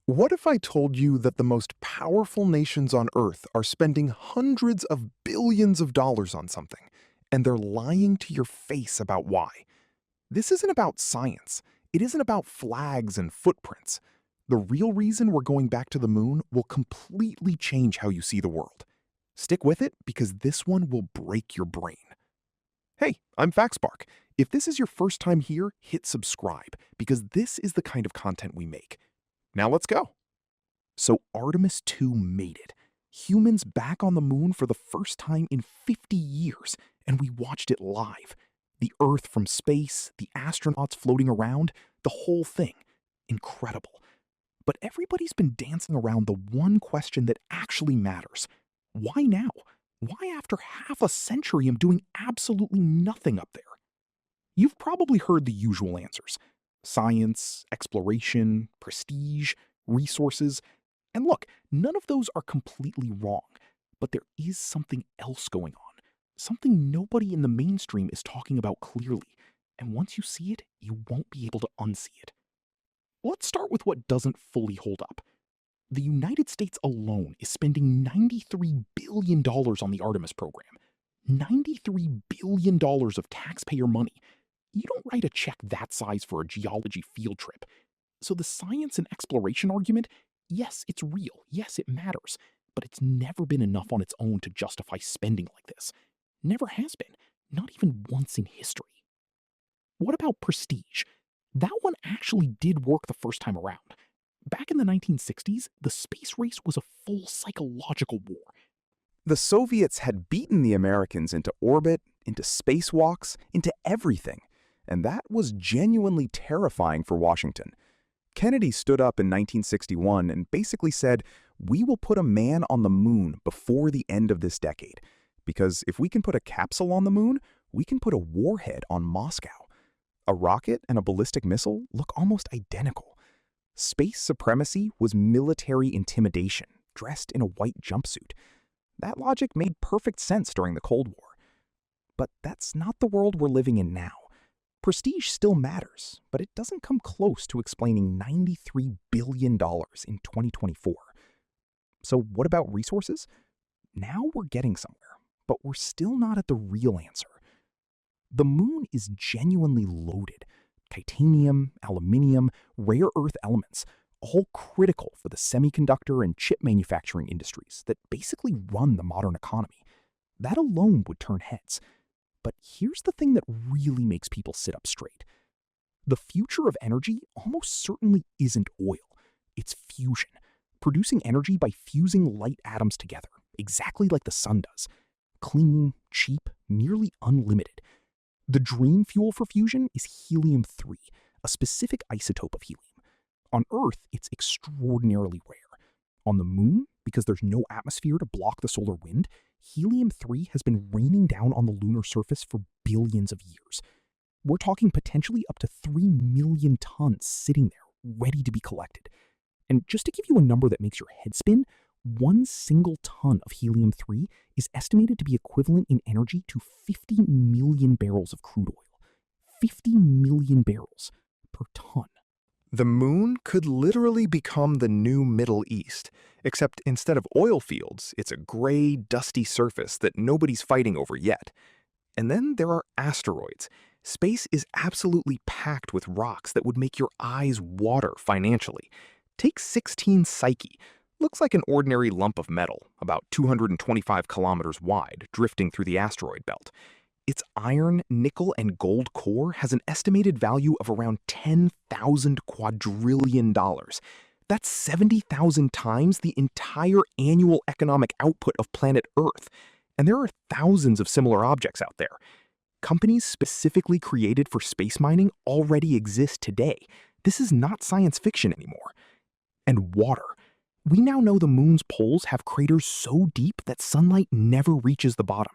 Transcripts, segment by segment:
What if I told you that the most powerful nations on Earth are spending hundreds of billions of dollars on something, and they're lying to your face about why? This isn't about science. It isn't about flags and footprints. The real reason we're going back to the moon will completely change how you see the world. Stick with it because this one will break your brain. Hey, I'm FactSpark. If this is your first time here, hit subscribe because this is the kind of content we make. Now let's go. So Artemis II made it. Humans back on the moon for the first time in 50 years, and we watched it live. The Earth from space, the astronauts floating around, the whole thing. Incredible. But everybody's been dancing around the one question that actually matters. Why now? Why after half a century of doing absolutely nothing up there? You've probably heard the usual answers. Science, exploration, prestige, resources. And look, none of those are completely wrong, but there is something else going on. Something nobody in the mainstream is talking about clearly, and once you see it, you won't be able to unsee it. Let's start with what doesn't fully hold up. The United States alone is spending $93 billion on the Artemis program. $93 billion of taxpayer money. You don't write a check that size for a geology field trip. So the science and exploration argument, yes, it's real, yes, it matters, but it's never been enough on its own to justify spending like this. Never has been, not even once in history. What about prestige? That one actually did work the first time around. Back in the 1960s, the space race was a full psychological war. The Soviets had beaten the Americans into orbit, into spacewalks, into everything. And that was genuinely terrifying for Washington. Kennedy stood up in 1961 and basically said, "We will put a man on the moon before the end of this decade. Because if we can put a capsule on the moon, we can put a warhead on Moscow." A rocket and a ballistic missile look almost identical. Space supremacy was military intimidation, dressed in a white jumpsuit. That logic made perfect sense during the Cold War. But that's not the world we're living in now. Prestige still matters, but it doesn't come close to explaining $93 billion in 2024. So what about resources? Now we're getting somewhere, but we're still not at the real answer. The moon is genuinely loaded. Titanium, aluminium, rare earth elements, all critical for the semiconductor and chip manufacturing industries that basically run the modern economy. That alone would turn heads. But here's the thing that really makes people sit up straight. The future of energy almost certainly isn't oil. It's fusion, producing energy by fusing light atoms together, exactly like the sun does. Clean, cheap, nearly unlimited. The dream fuel for fusion is helium-3, a specific isotope of helium. On Earth, it's extraordinarily rare. On the moon, because there's no atmosphere to block the solar wind, helium-3 has been raining down on the lunar surface for billions of years. We're talking potentially up to 3 million tons sitting there, ready to be collected. And just to give you a number that makes your head spin, 1 single ton of helium-3 is estimated to be equivalent in energy to 50 million barrels of crude oil. 50 million barrels per ton. The moon could literally become the new Middle East, except instead of oil fields, it's a gray, dusty surface that nobody's fighting over yet. And then there are asteroids. Space is absolutely packed with rocks that would make your eyes water financially. Take 16 Psyche. Looks like an ordinary lump of metal, about 225 kilometers wide, drifting through the asteroid belt. Its iron, nickel, and gold core has an estimated value of around 10,000 quadrillion dollars. That's 70,000 times the entire annual economic output of planet Earth. And there are thousands of similar objects out there. Companies specifically created for space mining already exist today. This is not science fiction anymore. And water. We now know the moon's poles have craters so deep that sunlight never reaches the bottom.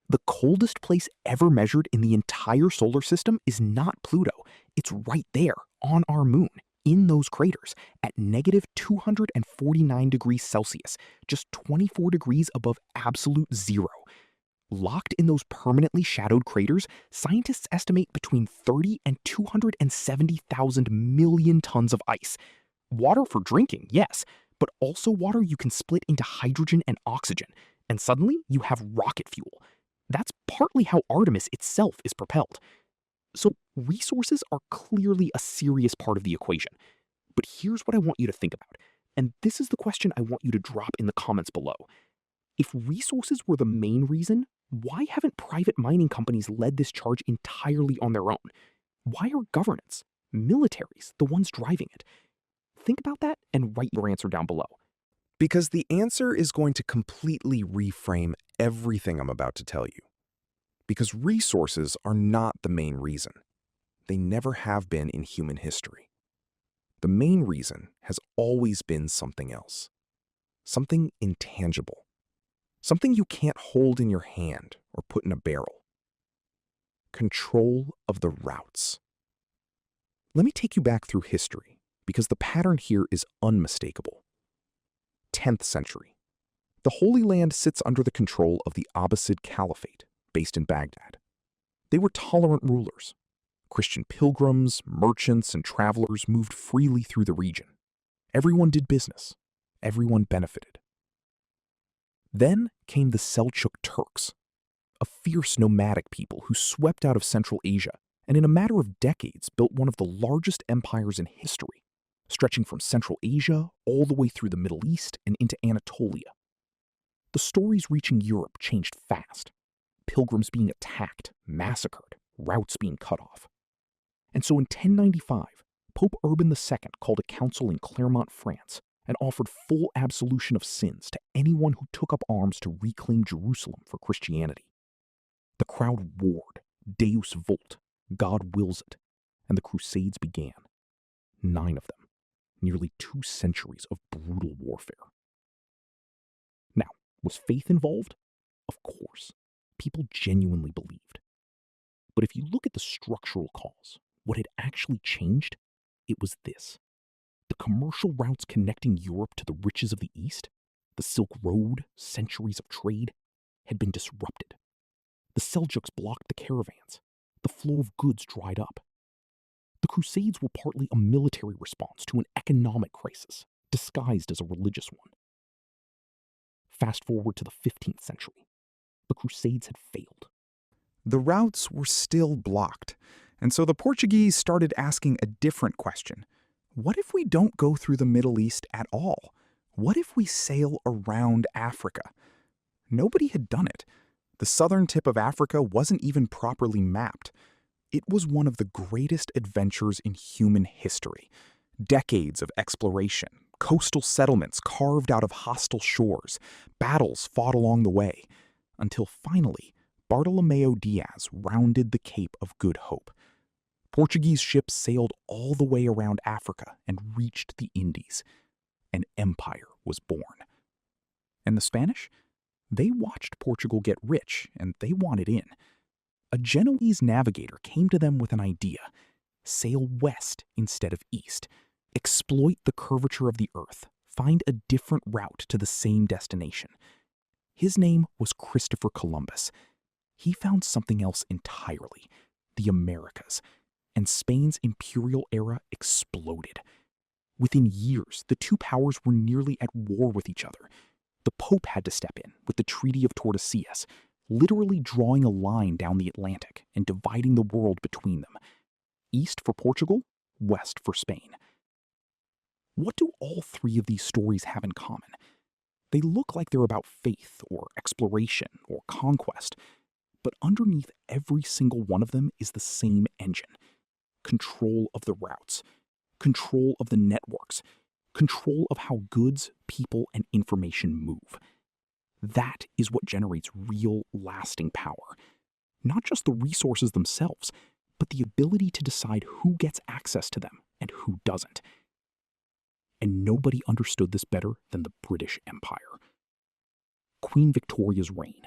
The coldest place ever measured in the entire solar system is not Pluto. It's right there, on our moon, in those craters, at negative 249 degrees Celsius, just 24 degrees above absolute zero. Locked in those permanently shadowed craters, scientists estimate between 30 and 270,000 million tons of ice. Water for drinking, yes, but also water you can split into hydrogen and oxygen, and suddenly you have rocket fuel. That's partly how Artemis itself is propelled. So resources are clearly a serious part of the equation. But here's what I want you to think about, and this is the question I want you to drop in the comments below. If resources were the main reason, why haven't private mining companies led this charge entirely on their own? Why are governments, militaries, the ones driving it? Think about that and write your answer down below. Because the answer is going to completely reframe everything I'm about to tell you. Because resources are not the main reason. They never have been in human history. The main reason has always been something else. Something intangible. Something you can't hold in your hand or put in a barrel. Control of the routes. Let me take you back through history, because the pattern here is unmistakable. 10th century. The Holy Land sits under the control of the Abbasid Caliphate, based in Baghdad. They were tolerant rulers. Christian pilgrims, merchants, and travelers moved freely through the region. Everyone did business. Everyone benefited. Then came the Seljuk Turks, a fierce nomadic people who swept out of Central Asia and in a matter of decades built one of the largest empires in history, stretching from Central Asia all the way through the Middle East and into Anatolia. The stories reaching Europe changed fast. Pilgrims being attacked, massacred, routes being cut off. And so in 1095, Pope Urban II called a council in Clermont, France, and offered full absolution of sins to anyone who took up arms to reclaim Jerusalem for Christianity. The crowd roared, Deus vult, God wills it, and the Crusades began. 9 of them, nearly 2 centuries of brutal warfare. Now, was faith involved? Of course. People genuinely believed. But if you look at the structural cause, what had actually changed, it was this. The commercial routes connecting Europe to the riches of the East, the Silk Road, centuries of trade, had been disrupted. The Seljuks blocked the caravans. The flow of goods dried up. The Crusades were partly a military response to an economic crisis, disguised as a religious one. Fast forward to the 15th century. The Crusades had failed. The routes were still blocked, and so the Portuguese started asking a different question. What if we don't go through the Middle East at all? What if we sail around Africa? Nobody had done it. The southern tip of Africa wasn't even properly mapped. It was one of the greatest adventures in human history. Decades of exploration, coastal settlements carved out of hostile shores, battles fought along the way, until finally, Bartolomeo Diaz rounded the Cape of Good Hope. Portuguese ships sailed all the way around Africa and reached the Indies. An empire was born. And the Spanish? They watched Portugal get rich, and they wanted in. A Genoese navigator came to them with an idea. Sail west instead of east. Exploit the curvature of the earth. Find a different route to the same destination. His name was Christopher Columbus. He found something else entirely. The Americas. And Spain's imperial era exploded. Within years, the two powers were nearly at war with each other. The Pope had to step in with the Treaty of Tordesillas, literally drawing a line down the Atlantic and dividing the world between them. East for Portugal, west for Spain. What do all 3 of these stories have in common? They look like they're about faith or exploration or conquest, but underneath every single one of them is the same engine. Control of the routes, control of the networks, control of how goods, people, and information move. That is what generates real, lasting power. Not just the resources themselves, but the ability to decide who gets access to them and who doesn't. And nobody understood this better than the British Empire. Queen Victoria's reign,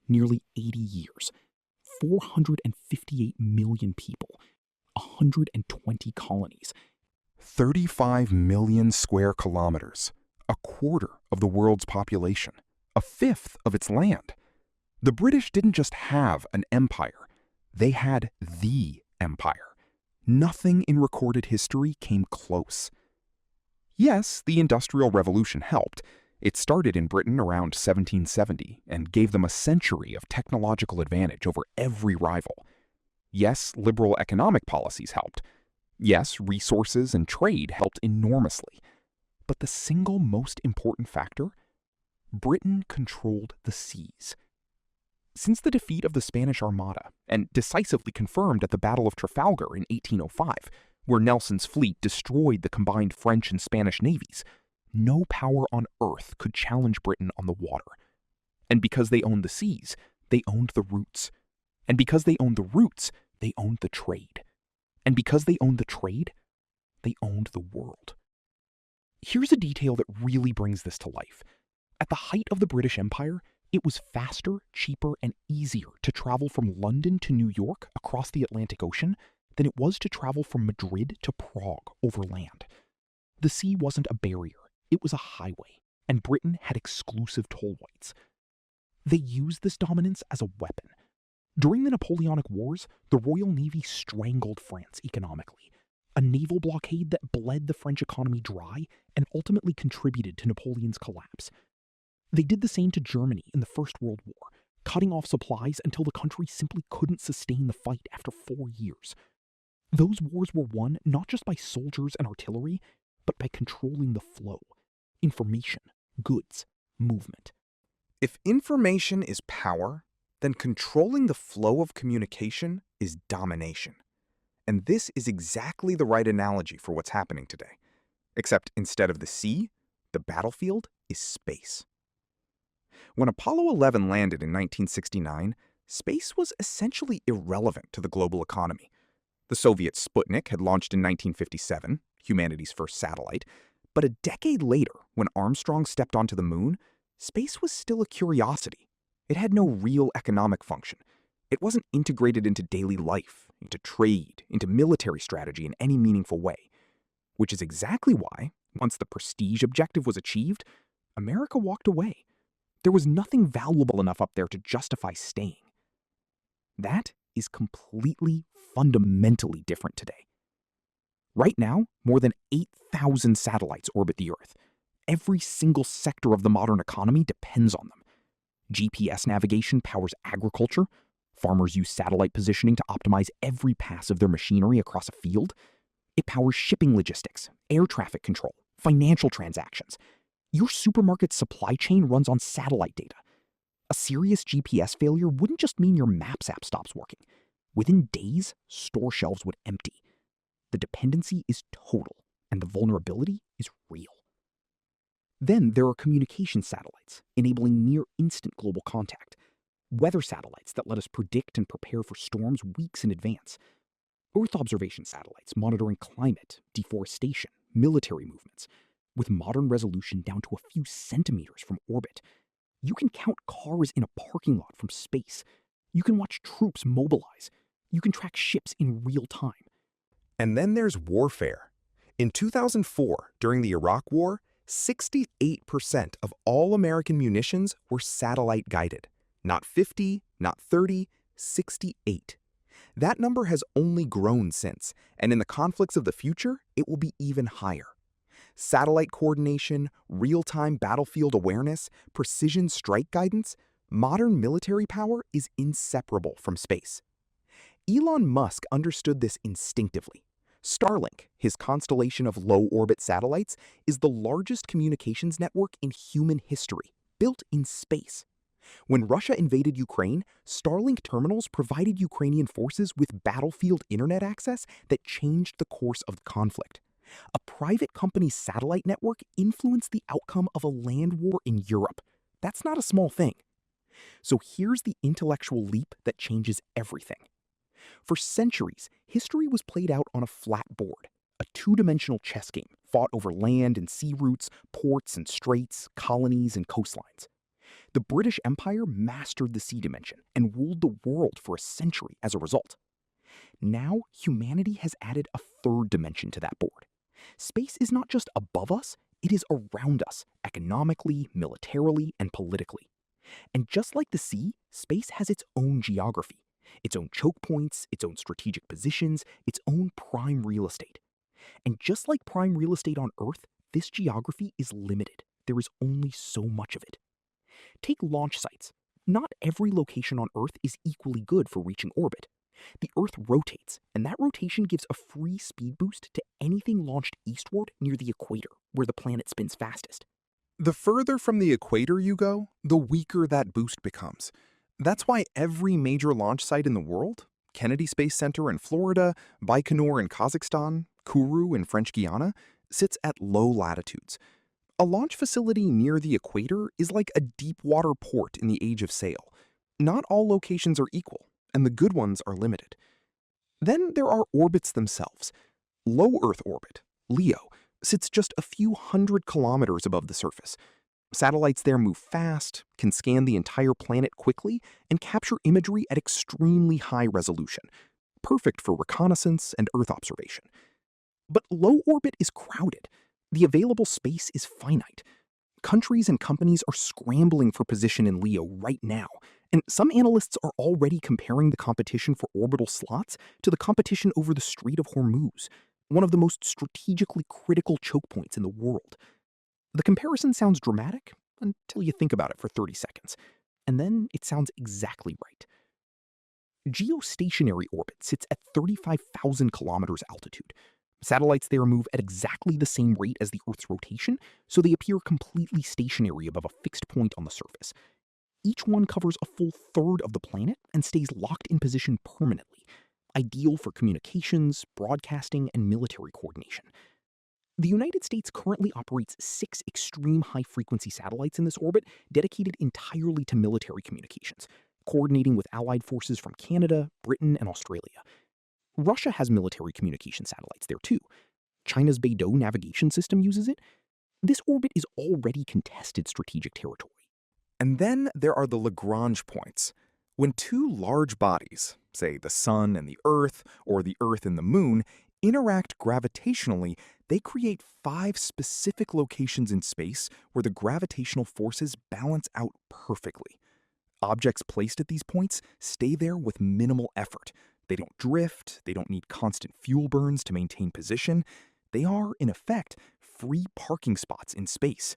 nearly 80 years, 458 million people, 120 colonies, 35 million square kilometers, a quarter of the world's population, a fifth of its land. The British didn't just have an empire, they had the empire. Nothing in recorded history came close. Yes, the Industrial Revolution helped. It started in Britain around 1770 and gave them a century of technological advantage over every rival. Yes, liberal economic policies helped. Yes, resources and trade helped enormously. But the single most important factor? Britain controlled the seas. Since the defeat of the Spanish Armada, and decisively confirmed at the Battle of Trafalgar in 1805, where Nelson's fleet destroyed the combined French and Spanish navies, no power on earth could challenge Britain on the water. And because they owned the seas, they owned the routes. And because they owned the routes, they owned the trade. And because they owned the trade, they owned the world. Here's a detail that really brings this to life. At the height of the British Empire, it was faster, cheaper, and easier to travel from London to New York across the Atlantic Ocean than it was to travel from Madrid to Prague over land. The sea wasn't a barrier, it was a highway, and Britain had exclusive toll rights. They used this dominance as a weapon. During the Napoleonic Wars, the Royal Navy strangled France economically, a naval blockade that bled the French economy dry and ultimately contributed to Napoleon's collapse. They did the same to Germany in the First World War, cutting off supplies until the country simply couldn't sustain the fight after 4 years. Those wars were won not just by soldiers and artillery, but by controlling the flow. Information, goods, movement. If information is power, then controlling the flow of communication is domination. And this is exactly the right analogy for what's happening today. Except instead of the sea, the battlefield is space. When Apollo 11 landed in 1969, space was essentially irrelevant to the global economy. The Soviet Sputnik had launched in 1957, humanity's first satellite, but a decade later, when Armstrong stepped onto the moon, space was still a curiosity. It had no real economic function. It wasn't integrated into daily life, into trade, into military strategy in any meaningful way. Which is exactly why, once the prestige objective was achieved, America walked away. There was nothing valuable enough up there to justify staying. That is completely, fundamentally different today. Right now, more than 8,000 satellites orbit the Earth. Every single sector of the modern economy depends on them. GPS navigation powers agriculture. Farmers use satellite positioning to optimize every pass of their machinery across a field. It powers shipping logistics, air traffic control, financial transactions. Your supermarket's supply chain runs on satellite data. A serious GPS failure wouldn't just mean your Maps app stops working. Within days, store shelves would empty. The dependency is total, and the vulnerability is real. Then there are communication satellites, enabling near-instant global contact. Weather satellites that let us predict and prepare for storms weeks in advance. Earth observation satellites monitoring climate, deforestation, military movements. With modern resolution down to a few centimeters from orbit. You can count cars in a parking lot from space. You can watch troops mobilize. You can track ships in real time. And then there's warfare. In 2004, during the Iraq War, 68% of all American munitions were satellite-guided. Not 50, not 30, 68. That number has only grown since, and in the conflicts of the future, it will be even higher. Satellite coordination, real-time battlefield awareness, precision strike guidance, modern military power is inseparable from space. Elon Musk understood this instinctively. Starlink, his constellation of low-orbit satellites, is the largest communications network in human history, built in space. When Russia invaded Ukraine, Starlink terminals provided Ukrainian forces with battlefield internet access that changed the course of the conflict. A private company's satellite network influenced the outcome of a land war in Europe. That's not a small thing. So here's the intellectual leap that changes everything. For centuries, history was played out on a flat board, a two-dimensional chess game fought over land and sea routes, ports and straits, colonies and coastlines. The British Empire mastered the sea dimension and ruled the world for a century as a result. Now, humanity has added a third dimension to that board. Space is not just above us, it is around us, economically, militarily, and politically. And just like the sea, space has its own geography, its own choke points, its own strategic positions, its own prime real estate. And just like prime real estate on Earth, this geography is limited. There is only so much of it. Take launch sites. Not every location on Earth is equally good for reaching orbit. The Earth rotates, and that rotation gives a free speed boost to anything launched eastward near the equator, where the planet spins fastest. The further from the equator you go, the weaker that boost becomes. That's why every major launch site in the world, Kennedy Space Center in Florida, Baikonur in Kazakhstan, Kourou in French Guiana, sits at low latitudes. A launch facility near the equator is like a deep water port in the age of sail. Not all locations are equal, and the good ones are limited. Then there are orbits themselves. Low Earth orbit, LEO, sits just a few hundred kilometers above the surface. Satellites there move fast, can scan the entire planet quickly, and capture imagery at extremely high resolution, perfect for reconnaissance and Earth observation. But low orbit is crowded. The available space is finite. Countries and companies are scrambling for position in LEO right now, and some analysts are already comparing the competition for orbital slots to the competition over the Strait of Hormuz, one of the most strategically critical choke points in the world. The comparison sounds dramatic until you think about it for 30 seconds, and then it sounds exactly right. Geostationary orbit sits at 35,000 kilometers altitude. Satellites there move at exactly the same rate as the Earth's rotation, so they appear completely stationary above a fixed point on the surface. Each one covers a full third of the planet and stays locked in position permanently, ideal for communications, broadcasting, and military coordination. The United States currently operates 6 extreme high-frequency satellites in this orbit dedicated entirely to military communications, coordinating with allied forces from Canada, Britain, and Australia. Russia has military communication satellites there too. China's Beidou navigation system uses it. This orbit is already contested strategic territory. And then there are the Lagrange points. When two large bodies, say the Sun and the Earth, or the Earth and the Moon, interact gravitationally, they create 5 specific locations in space where the gravitational forces balance out perfectly. Objects placed at these points stay there with minimal effort. They don't drift, they don't need constant fuel burns to maintain position. They are, in effect, free parking spots in space.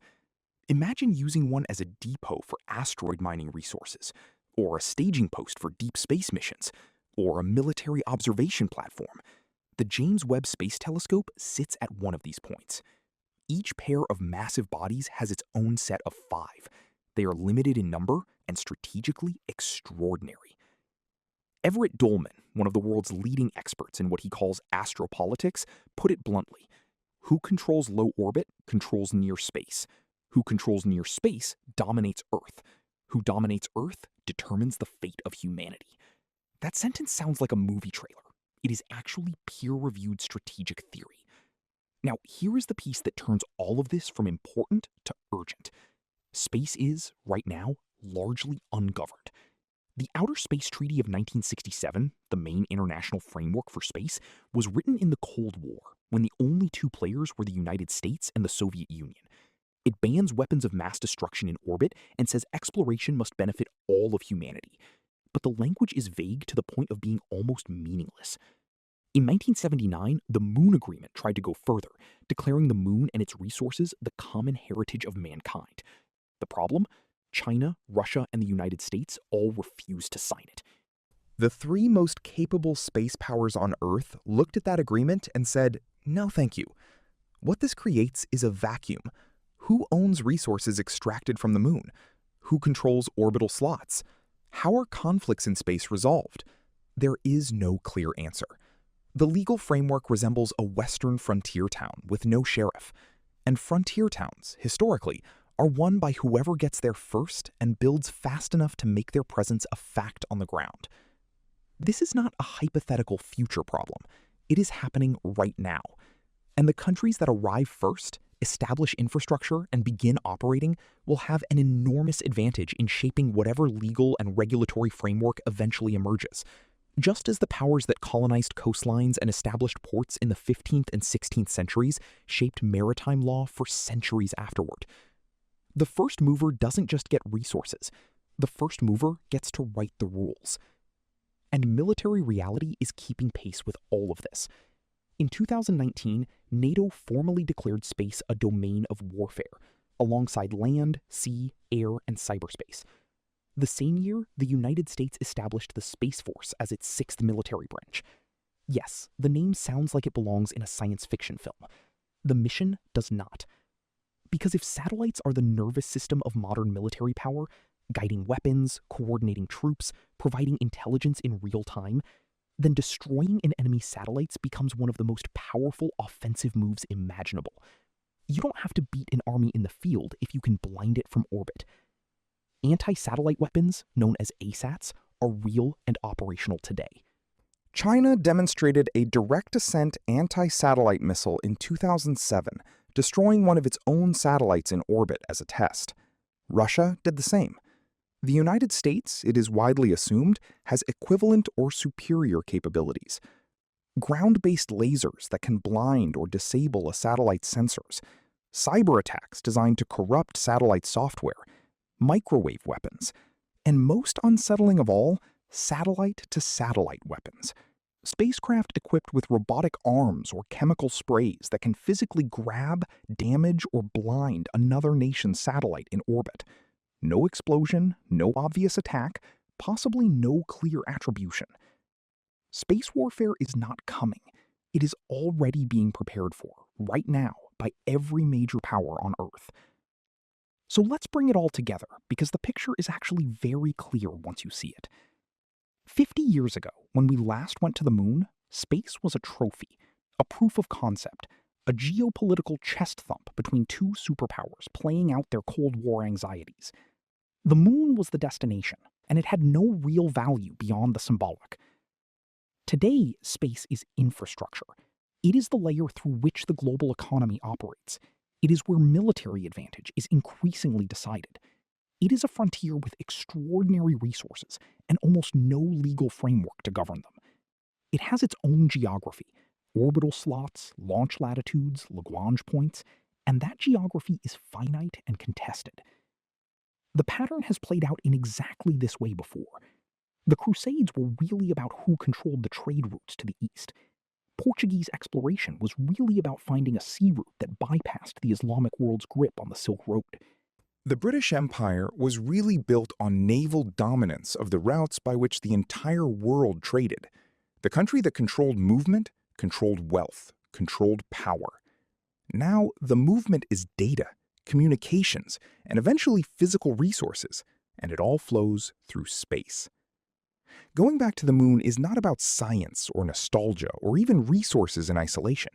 Imagine using one as a depot for asteroid mining resources, or a staging post for deep space missions, or a military observation platform. The James Webb Space Telescope sits at one of these points. Each pair of massive bodies has its own set of 5. They are limited in number and strategically extraordinary. Everett Dolman, one of the world's leading experts in what he calls astropolitics, put it bluntly. Who controls low orbit controls near space. Who controls near space dominates Earth. Who dominates Earth determines the fate of humanity. That sentence sounds like a movie trailer. It is actually peer-reviewed strategic theory. Now, here is the piece that turns all of this from important to urgent. Space is, right now, largely ungoverned. The Outer Space Treaty of 1967, the main international framework for space, was written in the Cold War, when the only 2 players were the United States and the Soviet Union. It bans weapons of mass destruction in orbit and says exploration must benefit all of humanity. But the language is vague to the point of being almost meaningless. In 1979, the Moon Agreement tried to go further, declaring the Moon and its resources the common heritage of mankind. The problem? China, Russia, and the United States all refused to sign it. The 3 most capable space powers on Earth looked at that agreement and said, no thank you. What this creates is a vacuum. Who owns resources extracted from the Moon? Who controls orbital slots? How are conflicts in space resolved? There is no clear answer. The legal framework resembles a Western frontier town with no sheriff. And frontier towns, historically, are won by whoever gets there first and builds fast enough to make their presence a fact on the ground. This is not a hypothetical future problem. It is happening right now. And the countries that arrive first, establish infrastructure, and begin operating will have an enormous advantage in shaping whatever legal and regulatory framework eventually emerges. Just as the powers that colonized coastlines and established ports in the 15th and 16th centuries shaped maritime law for centuries afterward. The first mover doesn't just get resources. The first mover gets to write the rules. And military reality is keeping pace with all of this. In 2019, NATO formally declared space a domain of warfare, alongside land, sea, air, and cyberspace. The same year, the United States established the Space Force as its sixth military branch. Yes, the name sounds like it belongs in a science fiction film. The mission does not. Because if satellites are the nervous system of modern military power, guiding weapons, coordinating troops, providing intelligence in real time, then destroying an enemy's satellites becomes one of the most powerful offensive moves imaginable. You don't have to beat an army in the field if you can blind it from orbit. Anti-satellite weapons, known as ASATs, are real and operational today. China demonstrated a direct-ascent anti-satellite missile in 2007, destroying one of its own satellites in orbit as a test. Russia did the same. The United States, it is widely assumed, has equivalent or superior capabilities. Ground-based lasers that can blind or disable a satellite's sensors, cyber attacks designed to corrupt satellite software, microwave weapons, and most unsettling of all, satellite-to-satellite weapons. Spacecraft equipped with robotic arms or chemical sprays that can physically grab, damage, or blind another nation's satellite in orbit. No explosion, no obvious attack, possibly no clear attribution. Space warfare is not coming. It is already being prepared for, right now, by every major power on Earth. So let's bring it all together, because the picture is actually very clear once you see it. 50 years ago, when we last went to the moon, space was a trophy, a proof of concept, a geopolitical chest thump between two superpowers playing out their Cold War anxieties. The moon was the destination, and it had no real value beyond the symbolic. Today, space is infrastructure. It is the layer through which the global economy operates. It is where military advantage is increasingly decided. It is a frontier with extraordinary resources and almost no legal framework to govern them. It has its own geography, orbital slots, launch latitudes, Lagrange points, and that geography is finite and contested. The pattern has played out in exactly this way before. The Crusades were really about who controlled the trade routes to the east. Portuguese exploration was really about finding a sea route that bypassed the Islamic world's grip on the Silk Road. The British Empire was really built on naval dominance of the routes by which the entire world traded. The country that controlled movement controlled wealth, controlled power. Now, the movement is data, communications, and eventually physical resources, and it all flows through space. Going back to the moon is not about science or nostalgia or even resources in isolation.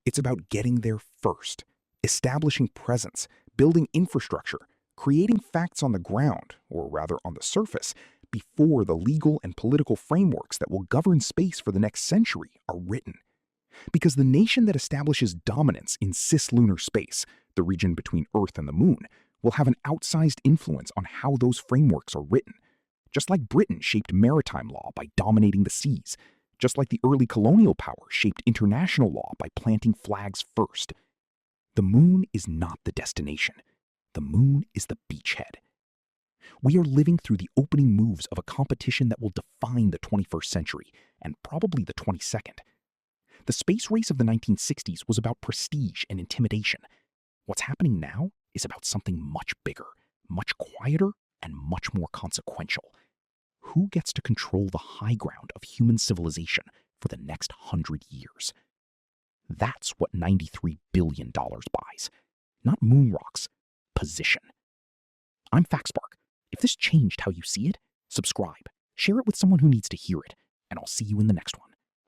It's about getting there first, establishing presence, building infrastructure, creating facts on the ground, or rather on the surface, before the legal and political frameworks that will govern space for the next century are written. Because the nation that establishes dominance in cislunar space, the region between Earth and the moon, will have an outsized influence on how those frameworks are written. Just like Britain shaped maritime law by dominating the seas, just like the early colonial power shaped international law by planting flags first. The moon is not the destination. The moon is the beachhead. We are living through the opening moves of a competition that will define the 21st century, and probably the 22nd. The space race of the 1960s was about prestige and intimidation. What's happening now is about something much bigger, much quieter, and much more consequential. Who gets to control the high ground of human civilization for the next 100 years? That's what $93 billion buys. Not moon rocks, position. I'm FactSpark. If this changed how you see it, subscribe, share it with someone who needs to hear it, and I'll see you in the next one.